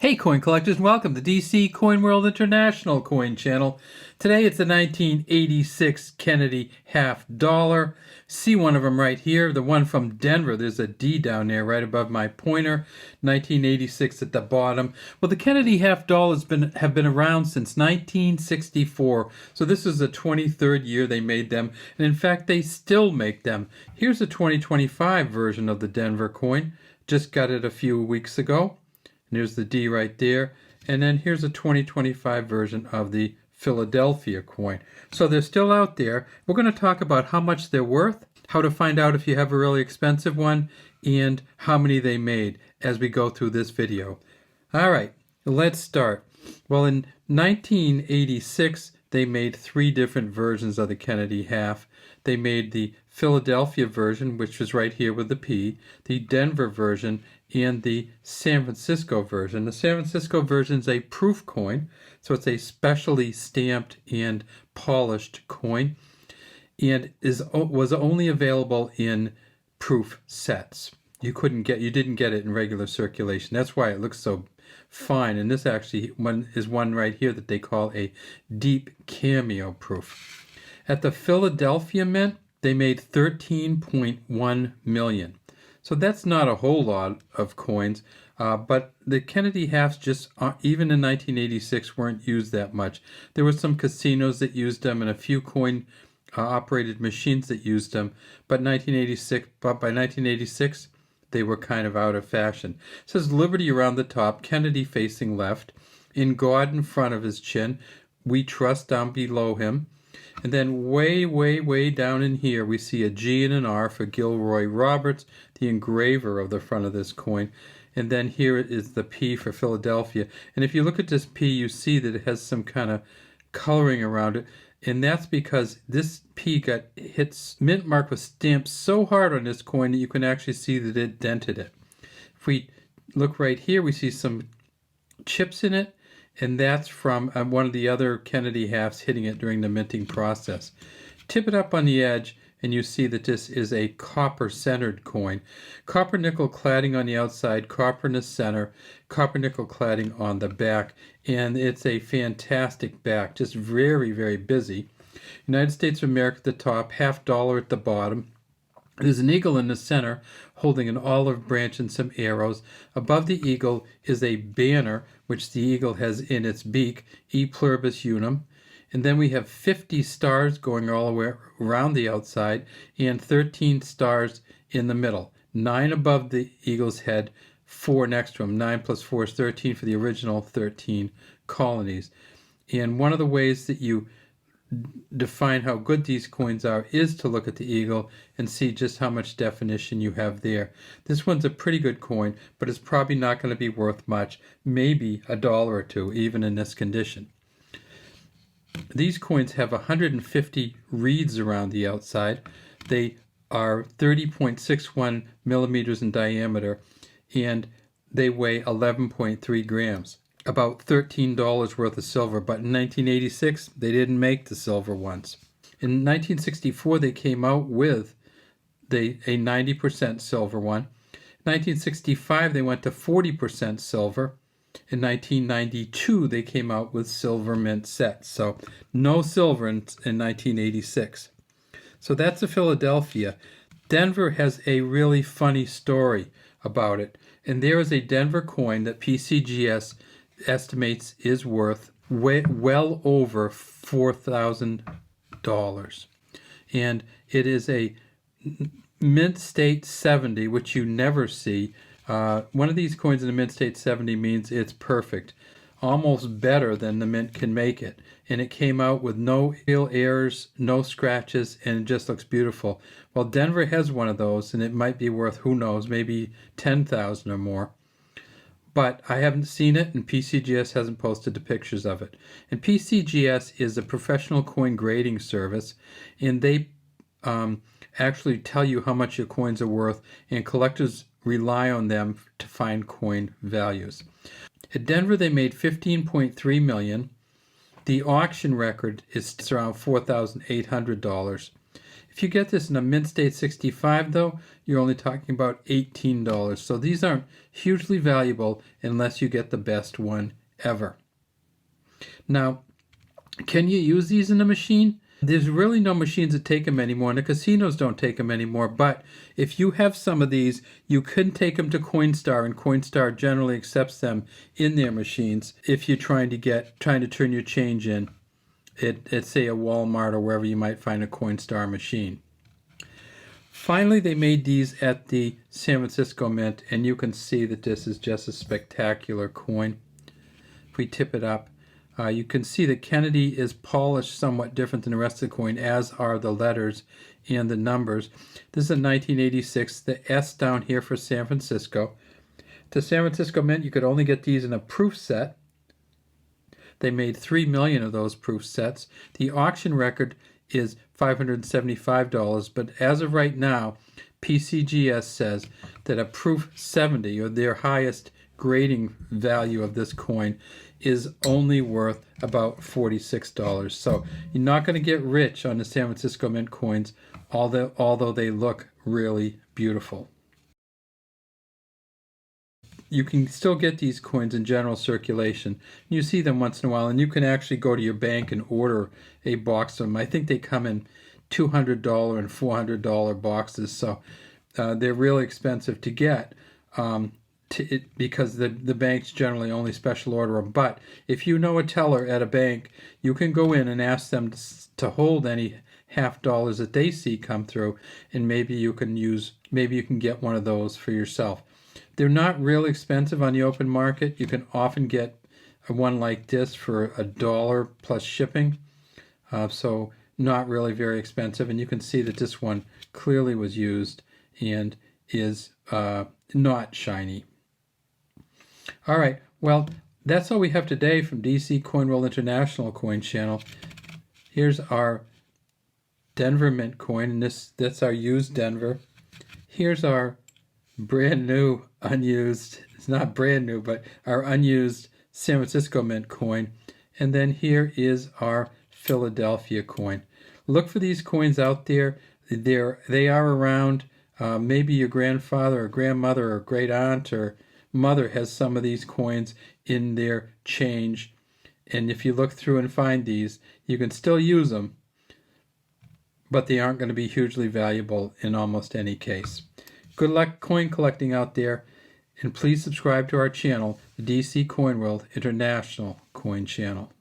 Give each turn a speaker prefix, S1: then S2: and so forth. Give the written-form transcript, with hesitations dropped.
S1: Hey coin collectors, welcome to DC Coin World International Coin Channel. Today it's the 1986 Kennedy half dollar. See one of them right here, the one from Denver. There's a D down there right above my pointer, 1986 at the bottom. Well, the Kennedy half dollars have been around since 1964. So this is the 23rd year they made them, and in fact they still make them. Here's a 2025 version of the Denver coin. Just got it a few weeks ago. There's the D right there. And then here's a 2025 version of the Philadelphia coin. So they're still out there. We're going to talk about how much they're worth, how to find out if you have a really expensive one, and how many they made as we go through this video. All right, let's start. Well, in 1986, they made three different versions of the Kennedy half. They made the Philadelphia version, which was right here with the P, the Denver version, and the San Francisco version. The San Francisco version is a proof coin, so it's a specially stamped and polished coin, and was only available in proof sets. You didn't get it in regular circulation. That's why it looks so fine. And this actually is one right here that they call a deep cameo proof. At the Philadelphia Mint, they made 13.1 million. So that's not a whole lot of coins, but the Kennedy halves just, even in 1986, weren't used that much. There were some casinos that used them and a few coin operated machines that used them, but by 1986, they were kind of out of fashion. It says Liberty around the top, Kennedy facing left, in God in front of his chin, We Trust down below him. And then way, way, way down in here, we see a G and an R for Gilroy Roberts, the engraver of the front of this coin. And then here is the P for Philadelphia. And if you look at this P, you see that it has some kind of coloring around it. And that's because this P got hit, mint mark was stamped so hard on this coin that you can actually see that it dented it. If we look right here, we see some chips in it. And that's from one of the other Kennedy halves hitting it during the minting process. Tip it up on the edge, and you see that this is a copper-centered coin. Copper nickel cladding on the outside, copper in the center, copper nickel cladding on the back, and it's a fantastic back, just very, very busy. United States of America at the top, half dollar at the bottom. There's an eagle in the center holding an olive branch and some arrows. Above the eagle is a banner, which the eagle has in its beak, E Pluribus Unum. And then we have 50 stars going all the way around the outside and 13 stars in the middle. 9 above the eagle's head, 4 next to him. 9 plus 4 is 13 for the original 13 colonies. And one of the ways that you define how good these coins are is to look at the eagle and see just how much definition you have there. This one's a pretty good coin, but it's probably not going to be worth much, maybe $1 or $2, even in this condition. These coins have 150 reeds around the outside. They are 30.61 millimeters in diameter, and they weigh 11.3 grams. About $13 worth of silver, but in 1986 they didn't make the silver ones. In 1964 they came out with a 90% silver one. In 1965 they went to 40% silver. In 1992 they came out with silver mint sets, so no silver in 1986. So that's a Philadelphia. Denver has a really funny story about it, and there is a Denver coin that PCGS estimates is worth well over $4,000, and it is a mint state 70, which you never see. One of these coins in a mint state 70 means it's perfect, almost better than the mint can make it, and it came out with no real errors, no scratches, and it just looks beautiful. Well, Denver has one of those, and it might be worth, who knows, maybe $10,000 or more. But I haven't seen it, and PCGS hasn't posted the pictures of it. And PCGS is a professional coin grading service, and they actually tell you how much your coins are worth, and collectors rely on them to find coin values. At Denver, they made $15.3 million. The auction record is around $4,800. If you get this in a mint state 65 though, you're only talking about $18. So these aren't hugely valuable unless you get the best one ever. Now, can you use these in a machine? There's really no machines that take them anymore, and the casinos don't take them anymore. But if you have some of these, you can take them to Coinstar, and Coinstar generally accepts them in their machines if you're trying to turn your change in at say a Walmart or wherever you might find a Coinstar machine. Finally, they made these at the San Francisco Mint, and you can see that this is just a spectacular coin. If we tip it up, you can see that Kennedy is polished somewhat different than the rest of the coin, as are the letters and the numbers. This is a 1986, the S down here for San Francisco. The San Francisco Mint, you could only get these in a proof set. They made 3 million of those proof sets. The auction record is $575, but as of right now, PCGS says that a proof 70, or their highest grading value of this coin, is only worth about $46. So you're not going to get rich on the San Francisco Mint coins, although they look really beautiful. You can still get these coins in general circulation. You see them once in a while, and you can actually go to your bank and order a box of them. I think they come in $200 and $400 boxes, so they're really expensive to get. Because the banks generally only special order them. But if you know a teller at a bank, you can go in and ask them to hold any half dollars that they see come through, and maybe you can get one of those for yourself. They're not real expensive on the open market. You can often get one like this for $1 plus shipping, so not really very expensive. And you can see that this one clearly was used and is not shiny. All right, well, that's all we have today from DC Coin World International Coin Channel. Here's our Denver Mint coin, and that's our used Denver. Here's our brand new unused, it's not brand new, but our unused San Francisco Mint coin. And then here is our Philadelphia coin. Look for these coins out there. They are around. Maybe your grandfather or grandmother or great aunt or mother has some of these coins in their change, and if you look through and find these, you can still use them, but they aren't going to be hugely valuable in almost any case. Good luck coin collecting out there, and please subscribe to our channel, the DC Coin World International Coin Channel.